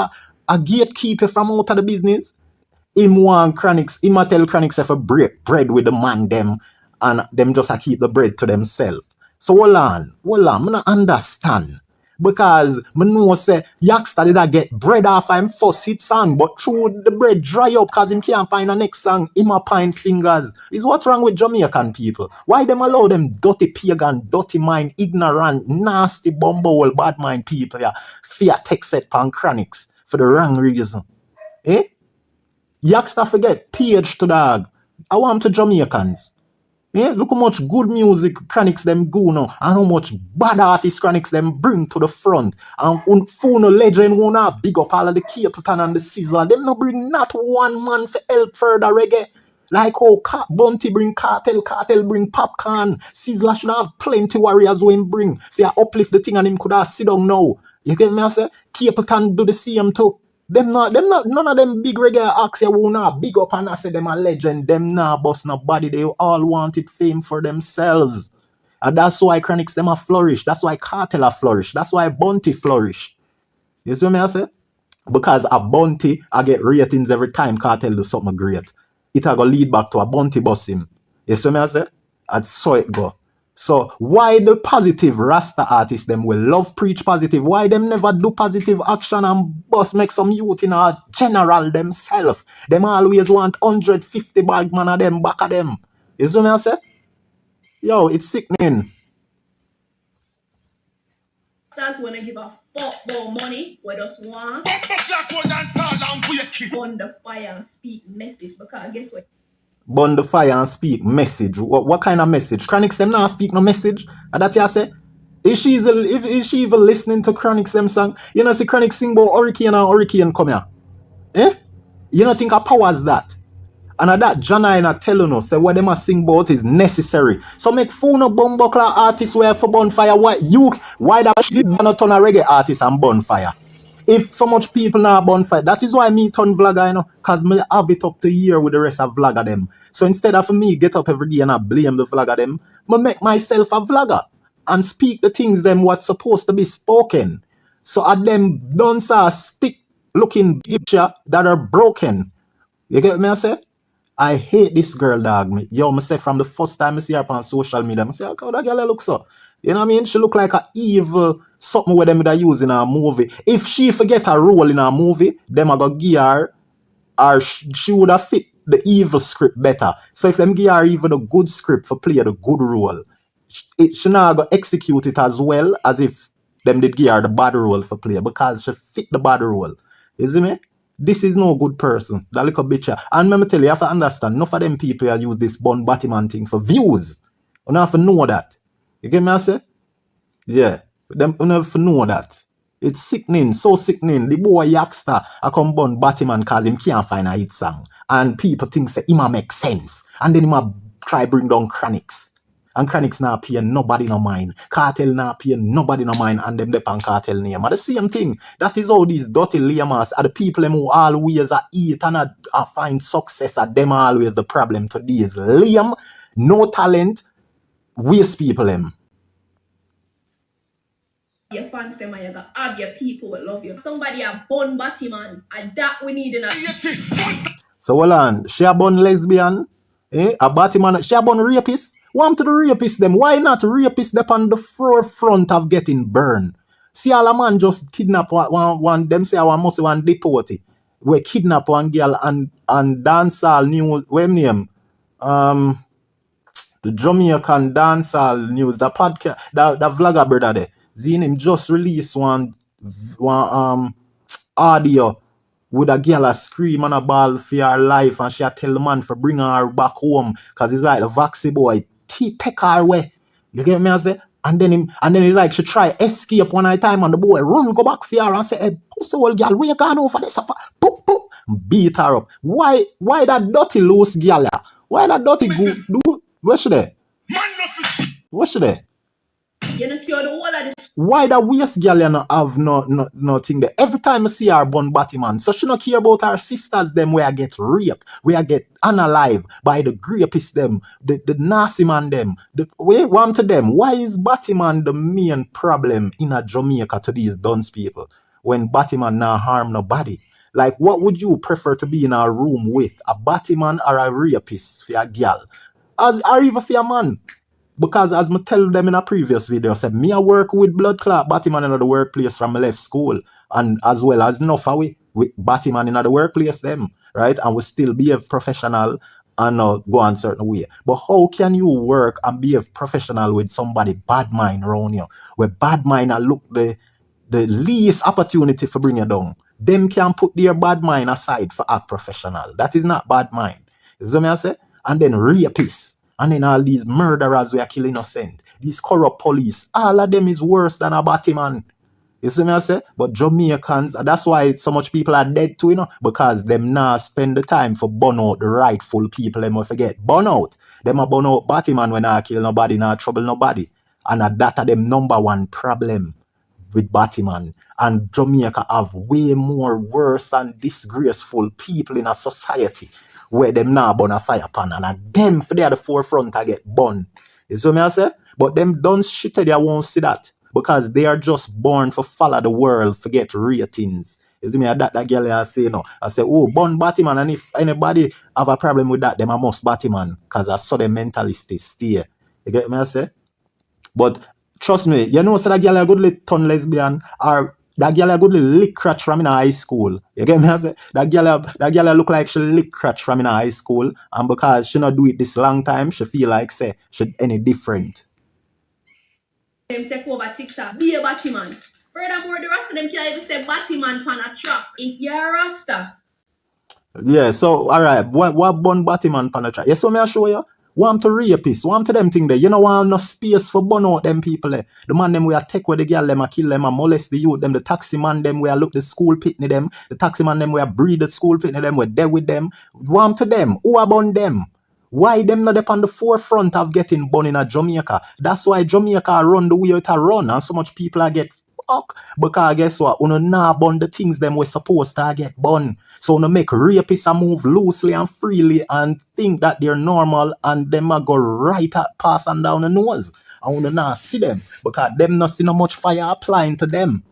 a gatekeeper from out of the business. Him want Kronics, him a tell Kronics if a break bread with the man them and them just a keep the bread to themselves. So hold on, I don't understand. Because I know say Yaksta did I get bread off him first hit song, but through the bread dry up because him can't find the next song, him a pine fingers. Is what wrong with Jamaican people? Why them allow them dirty pagan, dirty mind, ignorant, nasty bumble bad mind people fear text set pan Kronics for the wrong reason? Eh? Yaksta forget page to dog. I want to Jamaicans. Yeah, look how much good music Kronics them go now, and how much bad artists Kronics them bring to the front. And Funo legend wanna big up all of the Capleton and the Sizzler. Them no bring not one man for help further reggae. Like how Bounty bring Kartel, Kartel bring Popcorn. Sizzler should have plenty warriors who him bring. They uplift the thing and him could have sit down now. You get me I say? Capleton do the same too. None of them big regular acts here who not big up and I say them a legend. Them nah bust nobody. They all wanted fame for themselves. And that's why Kronics them a flourish. That's why Kartel a flourish. That's why Bounty flourish. You see what I say? Because a Bounty I get ratings every time Kartel do something great. It a go lead back to a Bounty boss him. You see what I say? And so it go. So why the positive Rasta artists them will love preach positive? Why them never do positive action and bust make some youth in a general themselves? Them always want 150 bag man of them back of them. You see what I say? Yo, it's sickening. That's when I give a fuck about money. We just want on the fire and speak message. Because guess what? Burn the fire and speak message. What kind of message? Kronics them not speak no message. And that you say? Is she even listening to Kronics them song? You know see Kronics sing about hurricane and hurricane come here. Eh? You don't think a powers that? And at that Jana and telling us say what them a sing about is necessary. So make phone a bumbuckler artist where for bonfire. Why that should not turn a reggae artist and bonfire? If so much people now bonfire, that is why me turn vlogger, you know, cause me have it up to year with the rest of vlogger them. So instead of me get up every day and I blame the vlogger them, me make myself a vlogger and speak the things them what's supposed to be spoken. So at them don't say stick looking picture that are broken. You get me I say? I hate this girl, dog. Me say from the first time I see her on social media, I say, how that girl look so? You know what I mean? She look like a evil something where them would use in a movie. If she forget a role in a movie, them a go give her, or she would have fit the evil script better. So if them give her even a good script for play the good role, she not go execute it as well as if them did give her the bad role for play because she fit the bad role. You see me? This is no good person. That little bitch. And let me tell you, you have to understand, enough of them people use this Bun Batman thing for views. You have to know that. You get me I say? Yeah. Them you have to know that. It's sickening, so sickening. The boy Yaksta I come Bun Batman cause him can't find a hit song. And people think say him make sense. And then him try bring down Kronics. And Kronics not paying nobody no mind. Kartel not paying nobody no mind. And them dep on Kartel name. And the same thing. That is how these dirty lamers are the people them who always eat and find success at them always the problem to these lame, no talent, waste people them. Your fans them and you got have your people will love you. Somebody a bun batty man. And that we need in a So hold on. She a bun lesbian. A batty man. She a bun rapist. Want to the rapist them? Why not rapist them on the forefront of getting burned? See all a man just kidnap one them say I must one deported. We kidnap one girl and dancehall new what name? The Jamaican dancehall news, the podcast, the vlogger brother there. Zine him just released one audio with a girl a scream and a ball for her life and she a tell the man for bring her back home cause he's like the vaxi boy take her away. You get me I say? And then he's like she try escape one night time and the boy run go back for her and say, hey, pussy old girl, where you gone over this? Poop, poop. Beat her up. Why that dirty loose girl? Why that dirty good do? Where she there? Where she there? you know see how the whole of this Why that waste girl you not have nothing there? Every time I see her bun Batman, so she not care about her sisters them where I get raped, where I get unalive by the rapist them, the nasty man them, the way one to them. Why is Batman the main problem in a Jamaica to these dunce people when Batman not harm nobody? Like what would you prefer to be in a room with? A Batman or a rapist for a girl? Or even for a man? Because as I tell them in a previous video, I said, me I work with blood clot Batman in the workplace from my left school. And as well as enough with Batman in the workplace them, right? And we still behave professional and go on certain way. But how can you work and behave professional with somebody bad mind around you? Where bad mind look the least opportunity for bring you down. Them can put their bad mind aside for act professional. That is not bad mind. You see what I say? And then rapists. And then all these murderers who are killing innocent. These corrupt police. All of them is worse than a Batman. You see me I say? But Jamaicans, that's why so much people are dead too, you know. Because them now spend the time for burn out the rightful people. Them will forget. Burn out. Them a burn out Batman when I kill nobody, not trouble nobody. And that are them number one problem. with Batman. And Jamaica have way more worse and disgraceful people in a society where them now burn a fire pan and them for they at the forefront I get burned. You see what I say? But them done shit they won't see that because they are just born for follow the world, forget ratings. You see me that girl I say no. I say, oh, burn Batman, and if anybody have a problem with that, them I must Batman because I saw the mentalist stay. You get me I say? But trust me, you know, so that girl a good little ton lesbian or that girl a good little lick crotch from in high school. You get me? I say that girl look like she lick crotch from in high school, and because she not do it this long time, she feel like say she any different. Them take over TikTok, be a Batman. Furthermore, the rest of them can't even say Batman on a track. If you're a Rasta. Yeah, so alright, what bun Batman pan the track? Yes, so me I show you. Want to rapist, want to them thing there. You know want no space for burn out them people there. The man them we are take with the girl them a kill them a molest the youth them. The taxi man them we are look the school pitney them. The taxi man them we are breed the school pitney them. We're there with them. Want to them. Who about them? Why them not up on the forefront of getting born in a Jamaica? That's why Jamaica run the way it a run and so much people are get fuck. Because guess what? Uno nah burn the things them we're supposed to get born. So uno make rapists a move loosely and freely and think that they're normal and them a go right at pass and down the nose. And uno nah see them because them not see no much fire applying to them.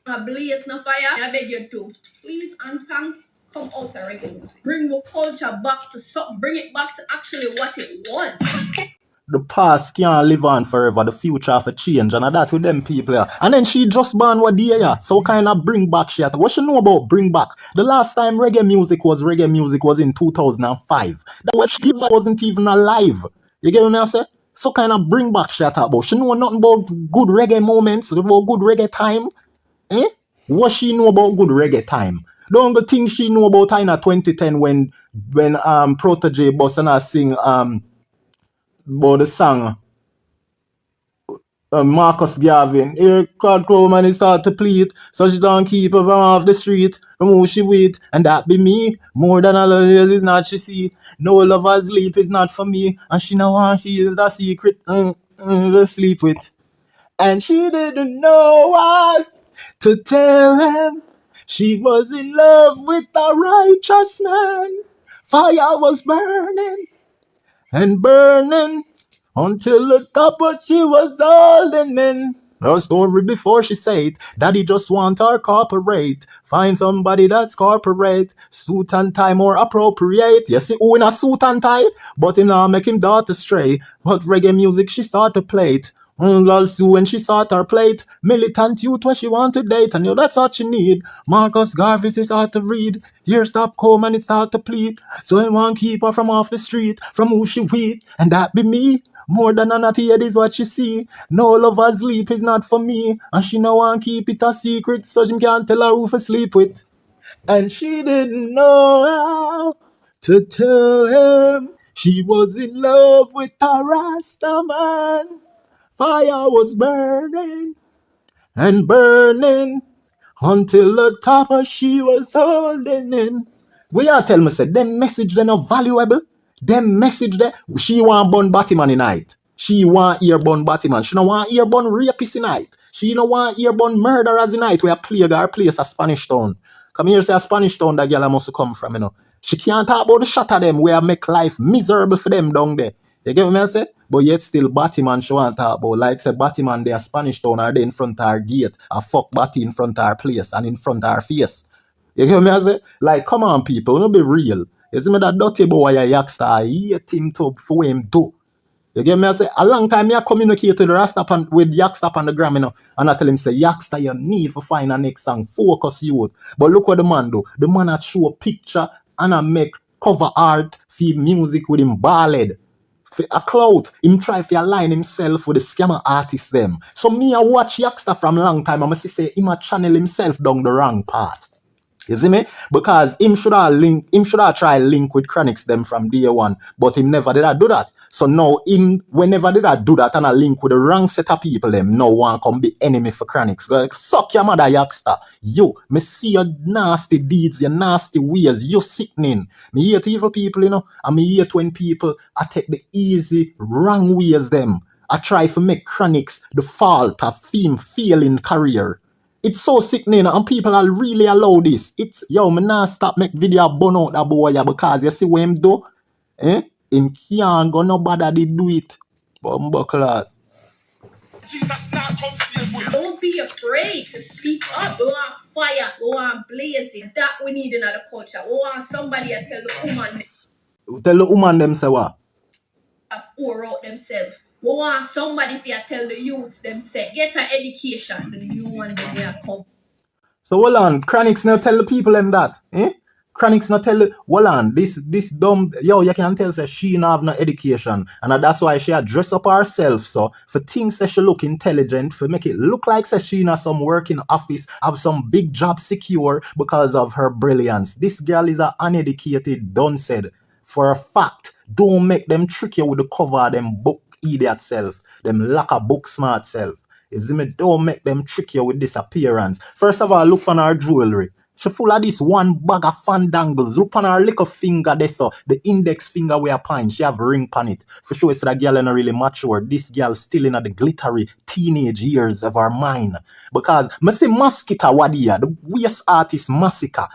Blaze no fire. I beg you to please and thanks. Come out and reggae music. Bring your culture back to something. Bring it back to actually what it was. The past can't live on forever. The future have a change, and that with them people. Yeah. And then she just born what day, yeah. So kind of bring back shit. What she know about bring back? The last time reggae music was in 2005. That was she wasn't even alive. You get what I say? So kind of bring back shit about. She know nothing about good reggae moments, about good reggae time. Eh? What she know about good reggae time? The only thing she know about in 2010 when Protege Boss and I sing about the song Marcus Gavin. Here God come and he start to plead, so she don't keep her from off the street, from who she with, and that be me. More than all of this is not she see. No lover's sleep is not for me, and she know want she is the secret to sleep with. And she didn't know what to tell him. She was in love with a righteous man. Fire was burning and burning until the top of she was holding in. Her story before she say it, daddy just want her corporate. Find somebody that's corporate. Suit and tie more appropriate. You see who in a suit and tie? But him now make him daughter stray. But reggae music she start to play it. Also when she saw her plate, militant youth where she want to date, and you know that's what she need. Marcus Garvey it start to read. Here stop come and it start to plead. So I want keep her from off the street, from who she with, and that be me. More than a natty head is what she see. No lover's sleep is not for me, and she no want keep it a secret, so she can't tell her who to sleep with. And she didn't know how to tell him she was in love with a Rasta man. Fire was burning and burning until the top of she was holding in. We are tell me say them message they not valuable. Them message they she want burn Batman in night. She want ear burn Batman. She no want ear burn rapist in night. She no want ear burn murderers in night. We are plague our place a Spanish town. Come here say a Spanish town that girl must come from, you know. She can't talk about the shot of them where make life miserable for them down there. You get what I say? But yet still Batman she want to talk about. Like say Batman they a Spanish town or they in front of our gate. A fuck Batty in front of our place and in front of our face. You get what I say? Like come on people, don't be real. You see me that dirty boy a Yaksta, I hate him to for him do. You get me? I say, a long time I communicate with the Rasta with Yaksta on the gram, you know, and I tell him, say, Yaksta, you need to find a next song, focus youth. But look what the man do. The man a show a picture and I make cover art for music with him ballad. A clout, him try to align himself with the scammer artists them. So me I watch Yaksta from long time, I must say him a channel himself down the wrong path. You see me? Because him should have try link with Kronics them from day one, but him never did I do that. So now him whenever did I do that and I link with the wrong set of people them, no one can be enemy for Kronics. Like, suck your mother Yaksta. You, me see your nasty deeds, your nasty ways, you sickening. Me hate evil people, you know, and me hate when people I take the easy wrong ways them. I try to make Kronics the fault of him failing career. It's so sickening and people are really allow this. It's, yo, me nah stop make video burn out that boy because you see what him do? Him can't go no bother they do it. Bumbuckler. Jesus now come save with. Don't be afraid to speak up. We want fire. We want blazing. That we need in the culture. We want somebody to tell the woman. Tell the woman them say what? Pour out themselves. We want somebody to tell the youths themselves. Get an education so the new one they come. So hold on, Kronics not tell the people them that, Kronics not tell hold on, this dumb, yo, you can tell say she not have no education, and that's why she dress up herself, so for things that she look intelligent, for make it look like say she not some work in office, have some big job secure because of her brilliance. This girl is an uneducated, done said. For a fact, don't make them trick you with the cover of them book idiot self, them lack a book smart self. Don't make them trick you with this appearance. First of all, look on her jewelry. She full of this one bag of fandangles. Look on her little finger there, so the index finger we are pine. She have a ring on it. For sure, it's that girl not really mature. This girl still in the glittery teenage years of her mind. Because I see Mosquito Wadia, the waist artist Massacre.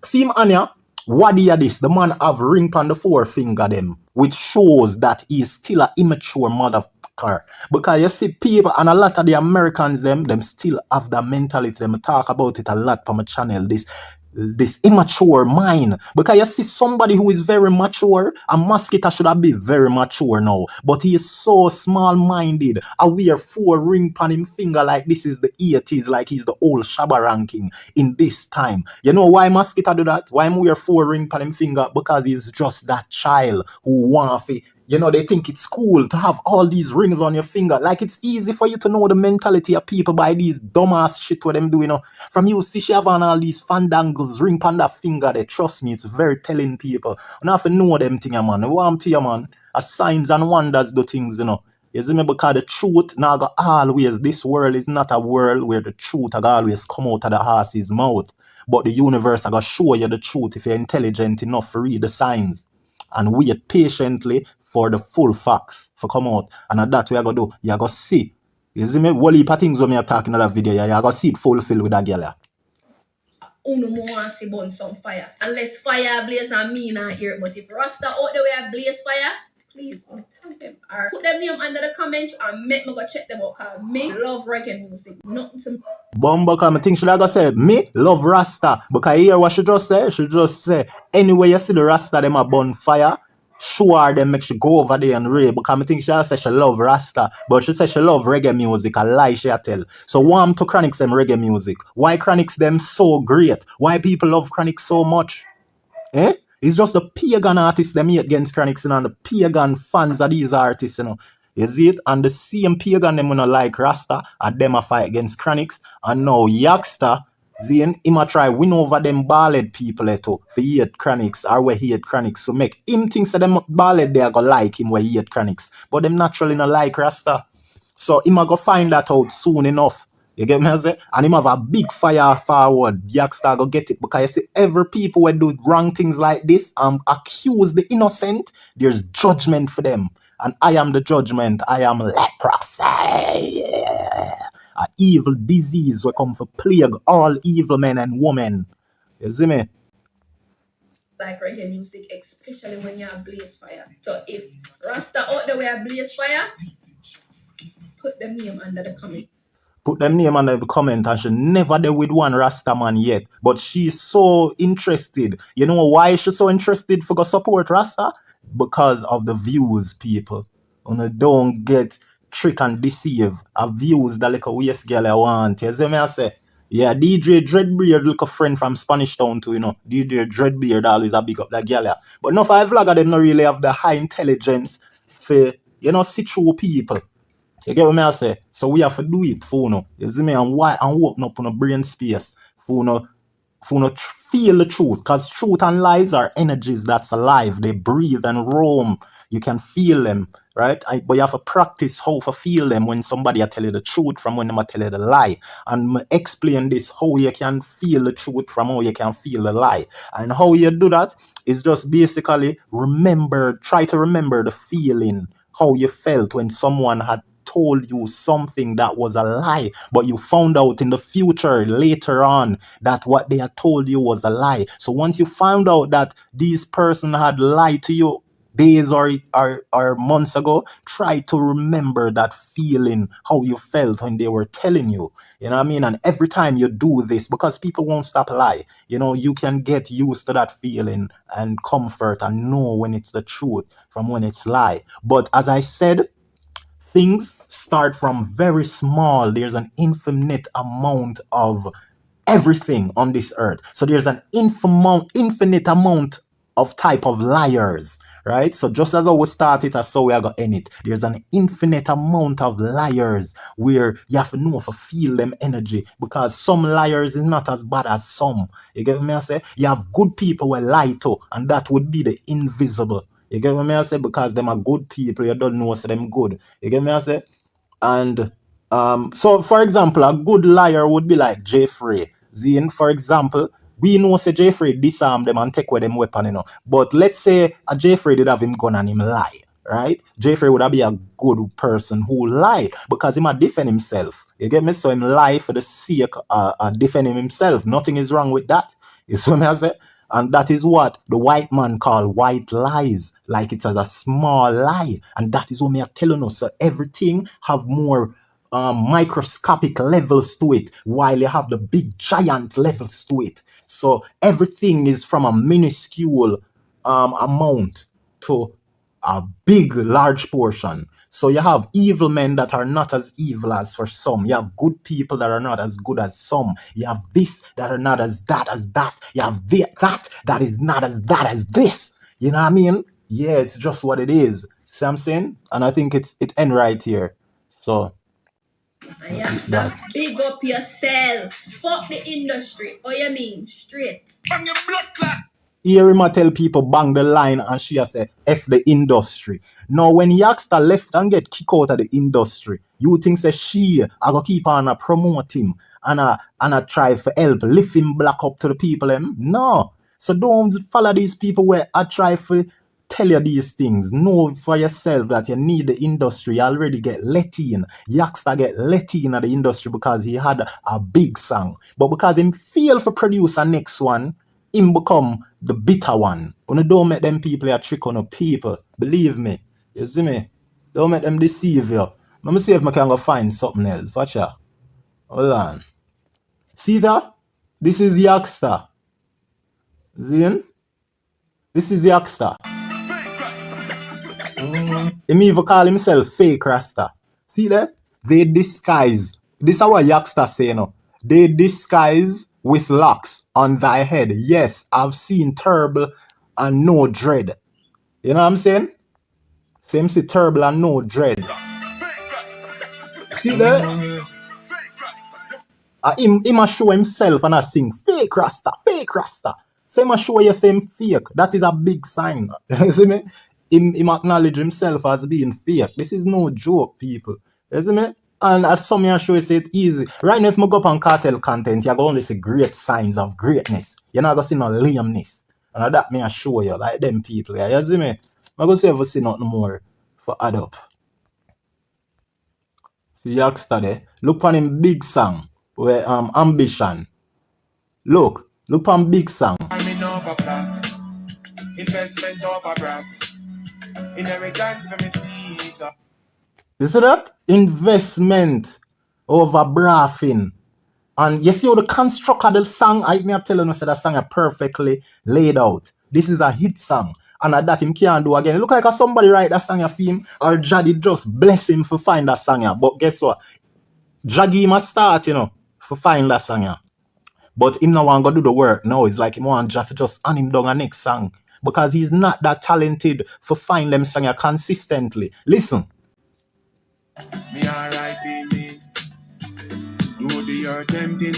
See him, Anya? Wadia this, the man have ring on the forefinger them, which shows that he is still an immature motherfucker. Because you see people, and a lot of the Americans them still have that mentality. Them talk about it a lot on my channel, this immature mind. Because you see somebody who is very mature, and Mosquito should have been very mature now, but he is so small-minded. I wear 4 ring on him finger like this is the 80s, like he's the old Shabba ranking in this time. You know why Mosquito do that? Why him wear 4 ring on him finger? Because he's just that child who want to, you know, they think it's cool to have all these rings on your finger. Like it's easy for you to know the mentality of people by these dumbass shit what them do, you know. From you see she have on all these fandangles, ring on that finger, they trust me, it's very telling people. You have to know them thing, man. What I'm telling you, man, as signs and wonders do things, you know. You see me, because the truth now go always, this world is not a world where the truth will always come out of the horse's mouth. But the universe will show you the truth if you're intelligent enough to read the signs. And wait patiently for the full facts for come out. And that way I go do, you go see. You see me, what heap of things when me are talking in that video, you go see it fulfilled with that girl. Uno want to burn some fire. Unless fire blaze and me not here. But if Rasta out the way I blaze fire, please thank them. Or put them name under the comments and make me go check them out. Cause me love reggae music. Nothing to Bumbucker, I think she like say, me love Rasta. Because here what she just say? She just say, anyway you see the Rasta them a burn fire, sure them make she go over there and rave. Because I think she say she love Rasta. But she say she love reggae music. A lie she a tell. So why am to Kronics them reggae music? Why Kronics them so great? Why people love Kronics so much? It's just the pagan artists them hate against Kronics, you know, and the pagan fans of these artists, you know. You see it? And the same pagan them not like Rasta, and them a fight against Kronics. And now Yaksta, Zane, him a try win over them ballad people too, for hate Kronics, or where he hate Kronics. So make him think that them ballad they are gonna like him where he hate Kronics. But them naturally not like Rasta. So him a go find that out soon enough. You get me? I say? And him have a big fire forward. Yaksta go get it. Because you see, every people who do wrong things like this accuse the innocent, there's judgment for them. And I am the judgment. I am leprosy. A evil disease will come for plague all evil men and women. You see me? Like reggae music, especially when you have blaze fire. So if Rasta out the way I blaze fire, put them name under the comment. Put them name under the comment, and she never there with one Rasta man yet. But she's so interested. You know why she's so interested for go support Rasta? Because of the views, people. You don't get trick and deceive. A views that like a waste girl I want. You see me I say? Yeah, DJ Dreadbeard look a friend from Spanish Town too, you know. DJ Dreadbeard always a big up that girl. But no five vlogger them not really have the high intelligence for, you know, see through people. You get what I say? So we have to do it for you. You see me? And why? And open up on a brain space for feel the truth. Because truth and lies are energies that's alive. They breathe and roam. You can feel them, right? But you have to practice how to feel them when somebody tell you the truth from when they tell you the lie. And explain this, how you can feel the truth from how you can feel the lie. And how you do that is just basically try to remember the feeling how you felt when someone had told you something that was a lie, but you found out in the future later on that what they had told you was a lie. So once you found out that this person had lied to you days or months ago, try to remember that feeling, how you felt when they were telling you. You know what I mean? And every time you do this, because people won't stop lie, you know, you can get used to that feeling and comfort and know when it's the truth from when it's lie. But as I said, things start from very small. There's an infinite amount of everything on this earth. So there's an infinite amount of type of liars, right? So just as how we start it, as so we are going to end it. There's an infinite amount of liars where you have to know to feel them energy, because some liars is not as bad as some. You get me I say? You have good people who lie to, and that would be the invisible. You get me I say? Because them are good people, you don't know so them good. You get me I say? And so for example, a good liar would be like Jeffrey. Zine, for example, we know say Jeffrey disarm them and take away them weapon, you know. But let's say a Jeffrey did have him gun and him lie, right? Jeffrey would have be a good person who lie because he might defend himself. You get me? So him lie for the sake of defending himself. Nothing is wrong with that. You see what I say? And that is what the white man call white lies, like it's as a small lie. And that is what me are telling us. So everything have more microscopic levels to it, while you have the big giant levels to it. So everything is from a minuscule amount to a big, large portion. So you have evil men that are not as evil as for some. You have good people that are not as good as some. You have this that are not as that as that. You have that is not as that as this. You know what I mean? Yeah, it's just what it is. See what I'm saying? And I think it end right here. So yeah, big up yourself. Fuck the industry. Oh, you mean straight? From your blood clot. Hear him tell people bang the line and she say F the industry. Now when Yaksta left and get kicked out of the industry, you think say I go keep on a promote him and I try for help, lift him black up to the people them? No. So don't follow these people where I try for tell you these things. Know for yourself that you need the industry. You already get let in. Yaksta get let in at the industry because he had a big song. But because him failed for produce a next one, him become the bitter one. When you don't make them people a trick on the people. Believe me. You see me? Don't make them deceive you. Let me see if I can go find something else. Watch out. Hold on. See that? This is Yaksta. See? This is Yaksta. He even call himself fake Rasta. See that? They disguise. This is what Yaksta say, you know. They disguise with locks on thy head. Yes, I've seen terrible and no dread. You know what I'm saying? Same see terrible and no dread. See that? He must show himself and I sing fake Rasta, fake Rasta. So he must show you same fake. That is a big sign. You see me? Him acknowledge himself as being fake. This is no joke, people. You see me? And as some you show it easy. Right now, if I go up on Kartel content, you're going to see great signs of greatness. You're not going to see no lameness. And that me I show you, like them people. Yeah, you see me? I'm going to see if I see nothing more for add up. See Yaksta there. Look on him big song. Where ambition. Look on big song. Investment over profit. Inheritance from seeds. You see that? Investment over braffing. And you see how the construct of the song, I may tell you that song is perfectly laid out. This is a hit song. And that him can't do again. It look like somebody write that song for him, or Jaddy just bless him for find that song. But guess what? Jaggy must start, you know, for find that song. But him now want to do the work. No, it's like him want Jeff just on him down a next song. Because he's not that talented for find them song consistently. Listen. Me alright, baby. Do the earth tempting.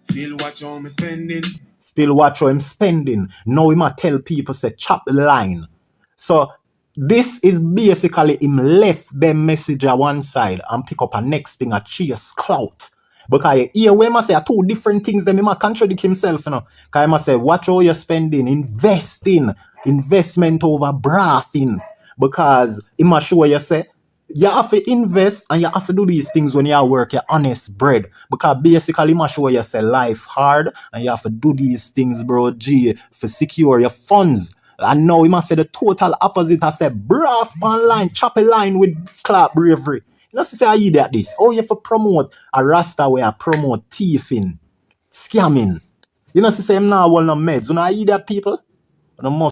Still watch how I'm spending. Still watch how I'm spending. Now he might tell people say chop the line. So this is basically him left them message at one side and pick up a next thing, a chase clout. Because here we must say two different things, then he must contradict himself, you know. Because he must say, watch how you're spending, investing, investment over braffing. because it must show you say you have to invest and you have to do these things when you work your honest bread. Because basically it must show you say life hard and you have to do these things, bro, G, for secure your funds. And now we must say the total opposite. I say braff online, chop a line with clap bravery. You know, say I that this. Oh, you have to promote a rasta where I promote thieving, scamming. You know, say I'm not one of meds. You know, I that people. You must